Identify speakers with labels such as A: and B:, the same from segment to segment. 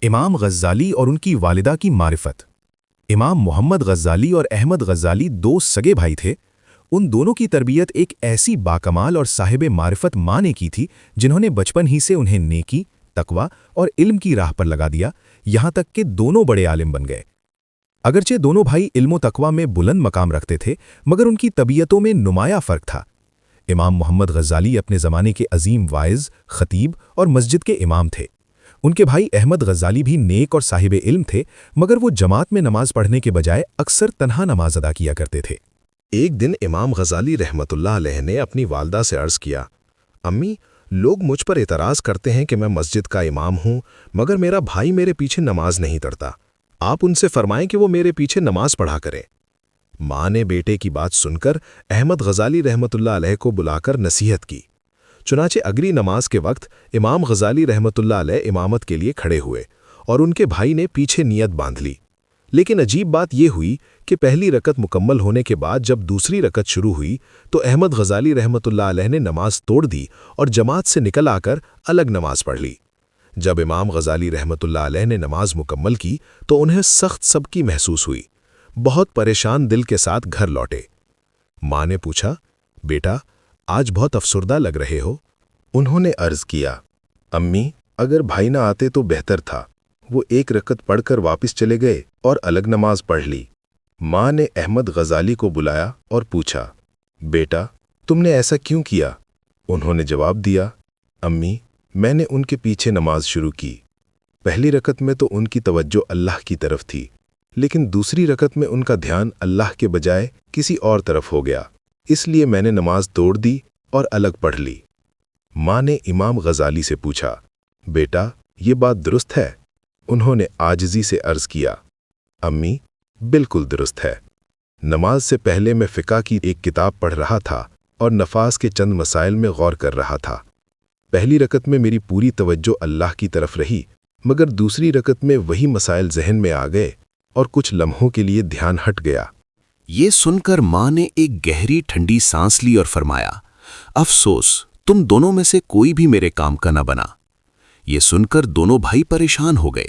A: امام غزالی اور ان کی والدہ کی معرفت۔ امام محمد غزالی اور احمد غزالی دو سگے بھائی تھے۔ ان دونوں کی تربیت ایک ایسی باکمال اور صاحب معرفت ماں نے کی تھی جنہوں نے بچپن ہی سے انہیں نیکی، تقوی اور علم کی راہ پر لگا دیا، یہاں تک کہ دونوں بڑے عالم بن گئے۔ اگرچہ دونوں بھائی علم و تقوی میں بلند مقام رکھتے تھے، مگر ان کی طبیعتوں میں نمایاں فرق تھا۔ امام محمد غزالی اپنے زمانے کے عظیم واعظ، خطیب اور مسجد کے امام تھے۔ ان کے بھائی احمد غزالی بھی نیک اور صاحب علم تھے، مگر وہ جماعت میں نماز پڑھنے کے بجائے اکثر تنہا نماز ادا کیا کرتے تھے۔
B: ایک دن امام غزالی رحمۃ اللہ علیہ نے اپنی والدہ سے عرض کیا، امی، لوگ مجھ پر اعتراض کرتے ہیں کہ میں مسجد کا امام ہوں، مگر میرا بھائی میرے پیچھے نماز نہیں پڑھتا۔ آپ ان سے فرمائیں کہ وہ میرے پیچھے نماز پڑھا کریں۔ ماں نے بیٹے کی بات سن کر احمد غزالی رحمۃ اللہ علیہ کو بلا کر نصیحت کی۔ چنانچہ اگلی نماز کے وقت امام غزالی رحمۃ اللہ علیہ امامت کے لیے کھڑے ہوئے اور ان کے بھائی نے پیچھے نیت باندھ لی۔ لیکن عجیب بات یہ ہوئی کہ پہلی رکعت مکمل ہونے کے بعد جب دوسری رکعت شروع ہوئی تو احمد غزالی رحمۃ اللہ علیہ نے نماز توڑ دی اور جماعت سے نکل آ کر الگ نماز پڑھ لی۔ جب امام غزالی رحمۃ اللہ علیہ نے نماز مکمل کی تو انہیں سخت سبکی محسوس ہوئی۔ بہت پریشان دل کے ساتھ گھر لوٹے۔ ماں نے پوچھا، بیٹا، آج بہت افسردہ لگ رہے ہو؟ انہوں نے عرض کیا، امی، اگر بھائی نہ آتے تو بہتر تھا۔ وہ ایک رکعت پڑھ کر واپس چلے گئے اور الگ نماز پڑھ لی۔ ماں نے احمد غزالی کو بلایا اور پوچھا، بیٹا، تم نے ایسا کیوں کیا؟ انہوں نے جواب دیا، امی، میں نے ان کے پیچھے نماز شروع کی۔ پہلی رکعت میں تو ان کی توجہ اللہ کی طرف تھی، لیکن دوسری رکعت میں ان کا دھیان اللہ کے بجائے کسی اور طرف ہو گیا، اس لیے میں نے نماز توڑ دی اور الگ پڑھ لی۔ ماں نے امام غزالی سے پوچھا، بیٹا، یہ بات درست ہے؟ انہوں نے عاجزی سے عرض کیا، امی، بالکل درست ہے۔ نماز سے پہلے میں فقہ کی ایک کتاب پڑھ رہا تھا اور نفاذ کے چند مسائل میں غور کر رہا تھا۔ پہلی رکعت میں میری پوری توجہ اللہ کی طرف رہی، مگر دوسری رکعت میں وہی مسائل ذہن میں آ گئے اور کچھ لمحوں کے لیے دھیان ہٹ گیا۔
C: یہ سن کر ماں نے ایک گہری ٹھنڈی سانس لی اور فرمایا، افسوس، تم دونوں میں سے کوئی بھی میرے کام کا نہ بنا۔ یہ سن کر دونوں بھائی پریشان ہو گئے۔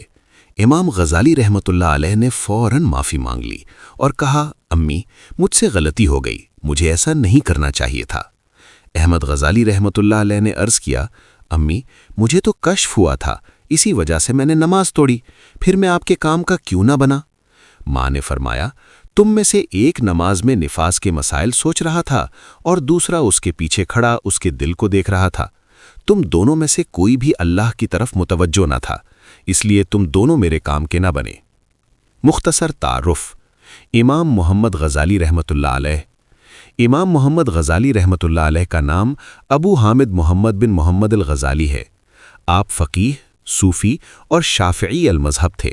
C: امام غزالی رحمۃ اللہ علیہ نے فوراً معافی مانگ لی اور کہا، امی، مجھ سے غلطی ہو گئی، مجھے ایسا نہیں کرنا چاہیے تھا۔ احمد غزالی رحمۃ اللہ علیہ نے عرض کیا، امی، مجھے تو کشف ہوا تھا، اسی وجہ سے میں نے نماز توڑی، پھر میں آپ کے کام کا کیوں نہ بنا؟ ماں نے فرمایا، تم میں سے ایک نماز میں نفاذ کے مسائل سوچ رہا تھا اور دوسرا اس کے پیچھے کھڑا اس کے دل کو دیکھ رہا تھا۔ تم دونوں میں سے کوئی بھی اللہ کی طرف متوجہ نہ تھا، اس لیے تم دونوں میرے کام کے نہ بنے۔ مختصر تعارف۔ امام محمد غزالی رحمۃ اللہ علیہ۔ امام محمد غزالی رحمۃ اللہ علیہ کا نام ابو حامد محمد بن محمد الغزالی ہے۔ آپ فقیہ، صوفی اور شافعی المذہب تھے۔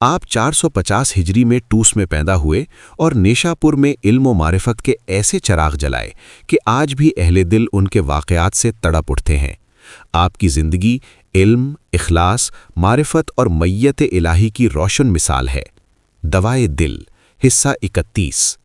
C: آپ 450 ہجری میں ٹوس میں پیدا ہوئے اور نیشا پور میں علم و معرفت کے ایسے چراغ جلائے کہ آج بھی اہل دل ان کے واقعات سے تڑپ اٹھتے ہیں۔ آپ کی زندگی علم، اخلاص، معرفت اور میت الہی کی روشن مثال ہے۔ دوائے دل، حصہ 31۔